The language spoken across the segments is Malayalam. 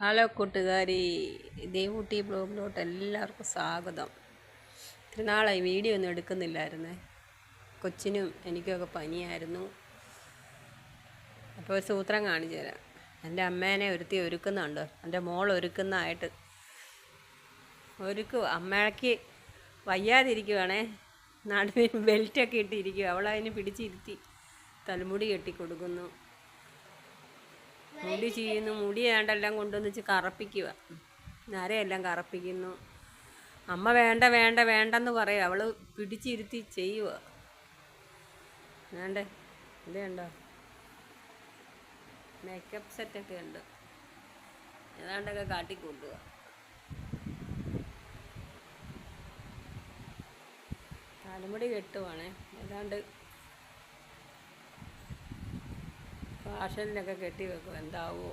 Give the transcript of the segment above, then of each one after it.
ഹലോ കൂട്ടുകാരി, ദേവൂട്ടി ബ്ലോഗിലോട്ട് എല്ലാവർക്കും സ്വാഗതം. ഇത്തിരി നാളായി വീഡിയോ ഒന്നും എടുക്കുന്നില്ലായിരുന്നേ. കൊച്ചിനും എനിക്കൊക്കെ പനിയായിരുന്നു. അപ്പോൾ ഒരു സൂത്രം കാണിച്ചു തരാം. എൻ്റെ അമ്മേനെ ഒരുത്തി ഒരുക്കുന്നുണ്ട്. എൻ്റെ മോൾ ഒരുക്കുന്നതായിട്ട് അമ്മയ്ക്ക് വയ്യാതിരിക്കുവാണേ. നടുവിന് ബെൽറ്റൊക്കെ ഇട്ടിരിക്കുക. അവളതിന് പിടിച്ചിരുത്തി തലമുടി കെട്ടിക്കൊടുക്കുന്നു, മുടി ചെയ്യുന്നു. മുടി ഏണ്ടെല്ലാം കൊണ്ടുവന്നിച്ച് കറപ്പിക്കുക, നരയെല്ലാം കറപ്പിക്കുന്നു. അമ്മ വേണ്ട വേണ്ട വേണ്ടെന്ന് പറയും, അവൾ പിടിച്ചിരുത്തി ചെയ്യുക. വേണ്ടേ, ഇത് കണ്ടോ, മേക്കപ്പ് സെറ്റൊക്കെ ഉണ്ട്, ഏതാണ്ടൊക്കെ കാട്ടിക്കൂട്ടുക. തലമുടി കെട്ടുവാണേ, ഏതാണ്ട് ഫാഷനിലൊക്കെ കെട്ടി വെക്കും. എന്താവോ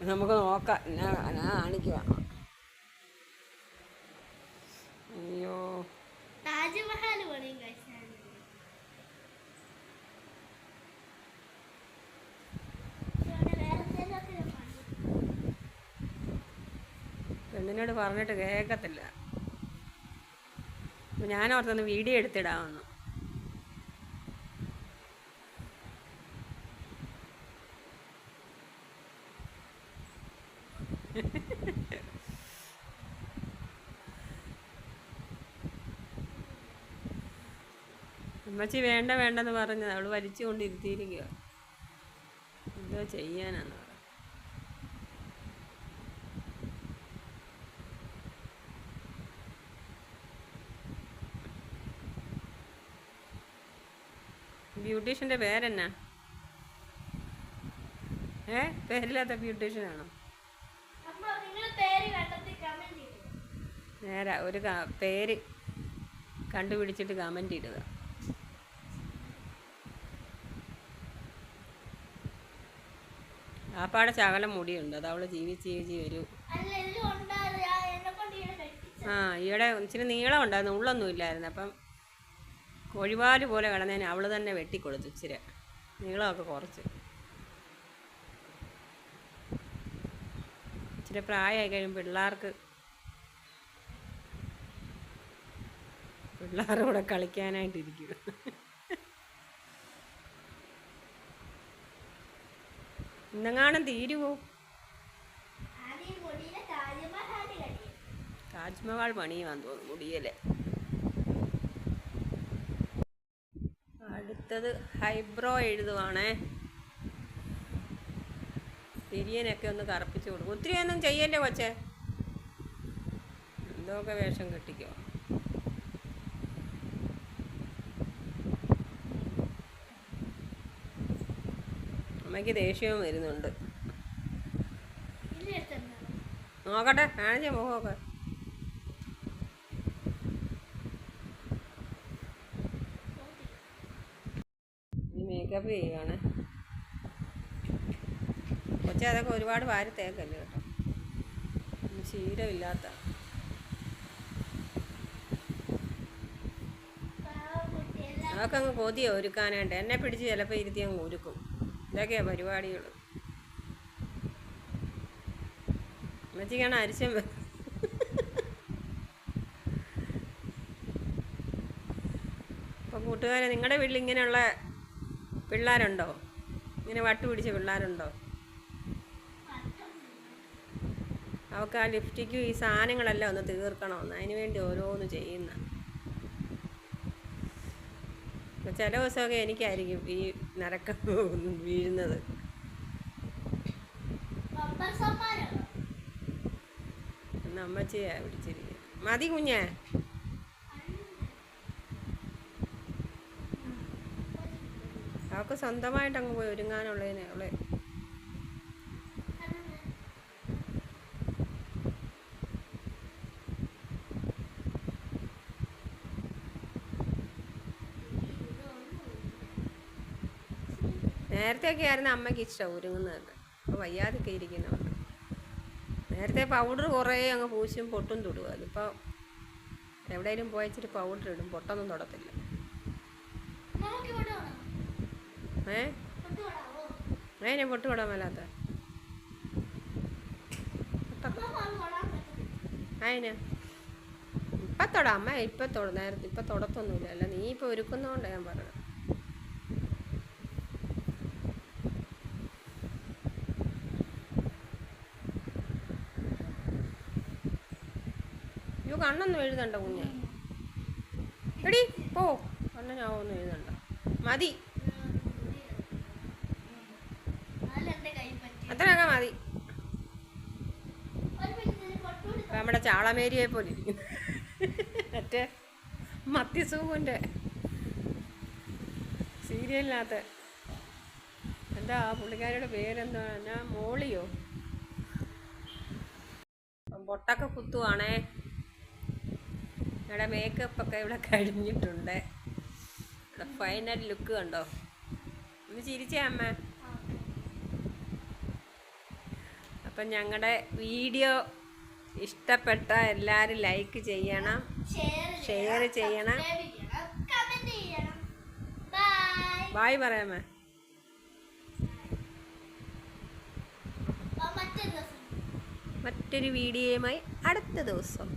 നമുക്ക് നോക്കാം. ഞാൻ കാണിക്കുക. അയ്യോ, താജ്മഹൽ പെണ്ണിനോട് പറഞ്ഞിട്ട് കേൾക്കത്തില്ല. ഞാനോർത്തൊന്ന് വീഡിയോ എടുത്തിടാമെന്ന്. അമ്മച്ചി വേണ്ട വേണ്ടെന്ന് പറഞ്ഞത് അവൾ വലിച്ചു കൊണ്ടിരുത്തിയിരിക്കുക. എന്തോ ചെയ്യാനാന്ന് പറ. ബ്യൂട്ടീഷ്യൻ്റെ പേരെന്നാ? പേരില്ലാത്ത ബ്യൂട്ടീഷ്യനാണോ? നേരാ, ഒരു പേര് കണ്ടുപിടിച്ചിട്ട് കമൻ്റ് ഇടുക. ആപ്പാടെ ശകലം മുടിയുണ്ട്, അത് അവൾ ജീവിച്ച് വരൂ. ഈയിടെ ഇച്ചിരി നീളം ഉണ്ടായിരുന്നു, ഉള്ളൊന്നും ഇല്ലായിരുന്നു. അപ്പം കോഴിവാല് പോലെ കിടന്നതിന് അവൾ തന്നെ വെട്ടിക്കൊടുത്തു. ഇച്ചിരി നീളമൊക്കെ കുറച്ച്. ഇച്ചിരി പ്രായമായി കഴിയുമ്പോൾ പിള്ളേരുടെ കൂടെ കളിക്കാനായിട്ടിരിക്കും. ഇന്നെങ്ങാനും തീരുവോ? താജ്മഹൽ പണിയുവാന്ന് തോന്നുന്നു മുടിയല്ലേ. അടുത്തത് ഹൈബ്രോ എഴുതുവാണേ. പിരിയനൊക്കെ ഒന്ന് കറുപ്പിച്ച് കൊടുക്കും. ഒത്തിരി ഒന്നും ചെയ്യല്ലേ കൊച്ചേ, എന്തൊക്കെ വേഷം കെട്ടിക്കോ. അമ്മയ്ക്ക് ദേഷ്യവും വരുന്നുണ്ട്. നോക്കട്ടെ, കാണിച്ച മുഖമൊക്കെ. ഈ മേക്കപ്പ് ചെയ്യുവാണ് കൊച്ചെ. അതൊക്കെ ഒരുപാട് വാരി തേക്കല്ലേ കേട്ടോ, ശീലമില്ലാത്ത. അതൊക്കെ അങ്ങ് കൊതിയോ ഒരുക്കാനായിട്ട്. എന്നെ പിടിച്ച് ചിലപ്പോൾ ഇരുത്തി അങ്ങ് ഒരുക്കും. ഇതൊക്കെയാ പരിപാടികൾ. അമ്മച്ചിക്കാണ് അരിശം. അപ്പോൾ കൂട്ടുകാരെ, നിങ്ങളുടെ വീട്ടിൽ ഇങ്ങനെയുള്ള പിള്ളേരുണ്ടോ? ഇങ്ങനെ വട്ടു പിടിച്ച പിള്ളേരുണ്ടോ? അവർക്ക് ആ ലിപ്സ്റ്റിക്കും ഈ സാധനങ്ങളെല്ലാം ഒന്ന് തീർക്കണമെന്ന്, അതിന് വേണ്ടി ഓരോന്ന് ചെയ്യുന്ന. ചില ദിവസമൊക്കെ എനിക്കായിരിക്കും ഈ നരക്കം വീഴുന്നത്. അമ്മച്ചിയാ പിടിച്ചിരിക്കുക. മതി കുഞ്ഞേ. അവൾക്ക് സ്വന്തമായിട്ട് അങ്ങ് പോയി ഒരുങ്ങാനുള്ളതിനെ അവളെ. നേരത്തെയൊക്കെ ആയിരുന്നു അമ്മയ്ക്ക് ഇഷ്ടം ഒരുങ്ങുന്നതൊക്കെ. അപ്പോൾ വയ്യാതൊക്കെ ഇരിക്കുന്നവർക്ക് നേരത്തെ പൗഡർ കുറേ അങ്ങ് പൂശും പൊട്ടും തൊടുക. അതിപ്പോൾ എവിടെയെങ്കിലും പോയിച്ചിട്ട് പൗഡർ ഇടും, പൊട്ടൊന്നും തൊടത്തില്ല. അതിനെ പൊട്ട് തൊടാൻ മേലാത്ത അതിന് ഇപ്പം തൊടാം അമ്മ ഇപ്പം തൊട നേരത്തെ ഇപ്പം തൊടത്തൊന്നുമില്ല അല്ല നീ ഇപ്പം ഒരുക്കുന്നതുകൊണ്ടാണ് ഞാൻ പറഞ്ഞത്. അയ്യോ കണ്ണൊന്നും എഴുതണ്ട കുഞ്ഞെ. എടി പോ കണ്ണനാവൊന്നും എഴുതണ്ട മതി നാലെന്റെ കൈ പറ്റി അത്രയൊക്കെ മതി. ഒരു മിനിറ്റ് പൊട്ടൂടി ഇപ്പം നമ്മുടെ ചാളമേരിയെ പോലെ ഇരിക്കുന്നു. മറ്റേ മത്തിസൂവിൻ്റെ സീരിയലിനകത്ത് എന്താ ആ പുള്ളിക്കാരിയുടെ പേരെന്താ ഞാൻ മോളിയോ പൊട്ടൊക്കെ കുത്തുവാണേ. ഇവിടെ മേക്കപ്പൊക്കെ ഇവിടെ കഴിഞ്ഞിട്ടുണ്ട്. ഇവിടെ ഫൈനൽ ലുക്ക് കണ്ടോ? ഒന്ന് ചിരിച്ചേ അമ്മ. അപ്പം ഞങ്ങളുടെ വീഡിയോ ഇഷ്ടപ്പെട്ട എല്ലാവരും ലൈക്ക് ചെയ്യണം, ഷെയർ ചെയ്യണം. കമന്റ് ചെയ്യണം. ബൈ. ബായ് പറയാമേ. മറ്റൊരു ദിവസം മറ്റൊരു വീഡിയോയുമായി അടുത്ത ദിവസം.